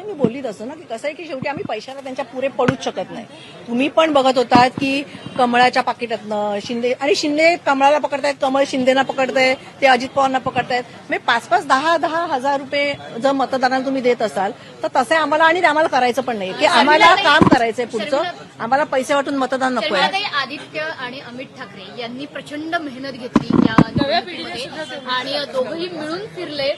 ते मी बोलली तसं ना की कसं आहे की शेवटी आम्ही पैशाला त्यांच्या पुरे पडूच शकत नाही. तुम्ही पण बघत होतात की कमळाच्या पाकिटातनं शिंदे कमळाला पकडतायत, कमळ शिंदेना पकडताय, ते अजित पवारांना पकडतायत. म्हणजे 5-5, 10-10 हजार रुपये जर मतदारांना तुम्ही देत असाल तर तसे आम्हाला आणि आम्हाला करायचं पण नाही की आम्हाला काम करायचंय पुढचं, आम्हाला पैसे वाटून मतदान नको आहे. शर्मिलाताई, आदित्य आणि अमित ठाकरे यांनी प्रचंड मेहनत घेतली या निवडणुकीमध्ये आणि दोघंही मिळून फिरले.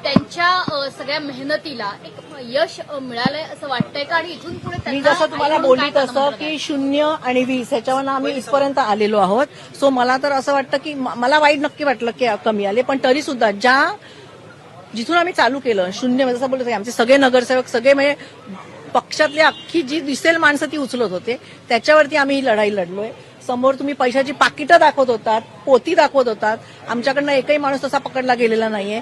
त्यांच्या सगळ्या मेहनतीला एक यश मिळालंय असं वाटतंय का? आणि इथून पुढे मी त्यांना जसं तुम्हाला आई म्हणून बोलली काय तसं करणार की आहे? 0 आणि 20 ह्याच्यावर आम्ही इथपर्यंत आलेलो आहोत. सो मला तर असं वाटतं की मला वाईट नक्की वाटलं की कमी आले, पण तरी सुद्धा जिथून आम्ही चालू केलं 0 जसं बोलतो आमचे सगळे नगरसेवक सगळे म्हणजे पक्षातली अख्खी जी दिसेल माणसं ती उचलत होते, त्याच्यावरती आम्ही ही लढाई लढलोय. समोर तुम्ही पैशाची पाकिटं दाखवत होतात, पोती दाखवत होतात, आमच्याकडनं एकही माणूस तसा पकडला गेलेला नाहीये.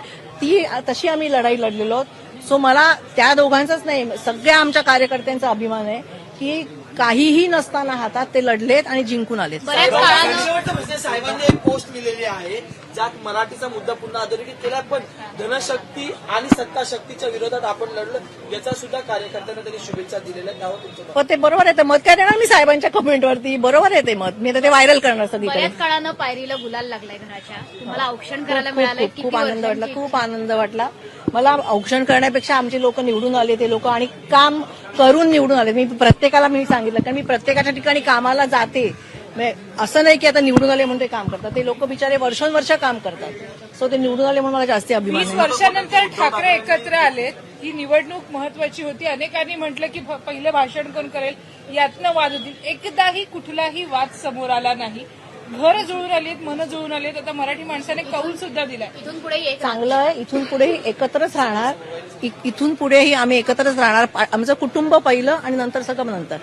तशी आम्ही लढाई लढलेलो आहोत. सो मला त्या दोघांचाच नाही, सगळ्या आमच्या कार्यकर्त्यांचा अभिमान आहे की काहीही नसताना हातात ते लढलेत आणि जिंकून आलेत. बऱ्याच काळानं शेवटचं म्हणजे साहेबांनी एक पोस्ट लिहिलेली आहे ज्यात मराठीचा मुद्दा पुन्हा अधोरेखित केला, पण धनशक्ती आणि सत्ताशक्तीच्या विरोधात आपण लढलो, याचा सुद्धा कार्यकर्त्यांना त्यांनी शुभेच्छा दिलेल्या. त्यावर तुमचं मत? पण ते बरोबर आहे, ते मत काय देणार मी साहेबांच्या कमेंटवरती? बरोबर आहे ते मत, मी आता ते व्हायरल करणार सगळीकडे. बऱ्याच काळानं पायरीला गुलाल लागलाय घराच्या. तुम्हाला औक्षण करायला खूप मिळालंय. खूप खूप आनंद वाटला, खूप आनंद वाटला मला. औक्षण करण्यापेक्षा आमचे लोक निवडून आले, ते लोक आणि काम करून निवडून आले. मी प्रत्येकाला सांगितलं, कारण मी प्रत्येकाच्या ठिकाणी कामाला जाते. असं नाही की आता निवडून आले म्हणून ते काम करतात, ते लोक बिचारे वर्षानुवर्ष काम करतात. सो ते निवडून आले म्हणून मला जास्ती अभिमान 20 आहे. वर्षानंतर ठाकरे एकत्र आलेत. ही निवडणूक महत्वाची होती. अनेकांनी म्हटलं की पहिलं भाषण कोण करेल, यातनं वाद होतील. एकदाही कुठलाही वाद समोर आला नाही. घर जुळून आलीत, मन जुळून आलीत. आता मराठी माणसाने कौल सुद्धा दिलाय. इथून पुढे एक चांगलं आहे. इथून पुढेही एकत्रच राहणार. इथून पुढेही आम्ही एकत्रच राहणार. आमचं कुटुंब पहिलं आणि नंतर सगळं नंतर.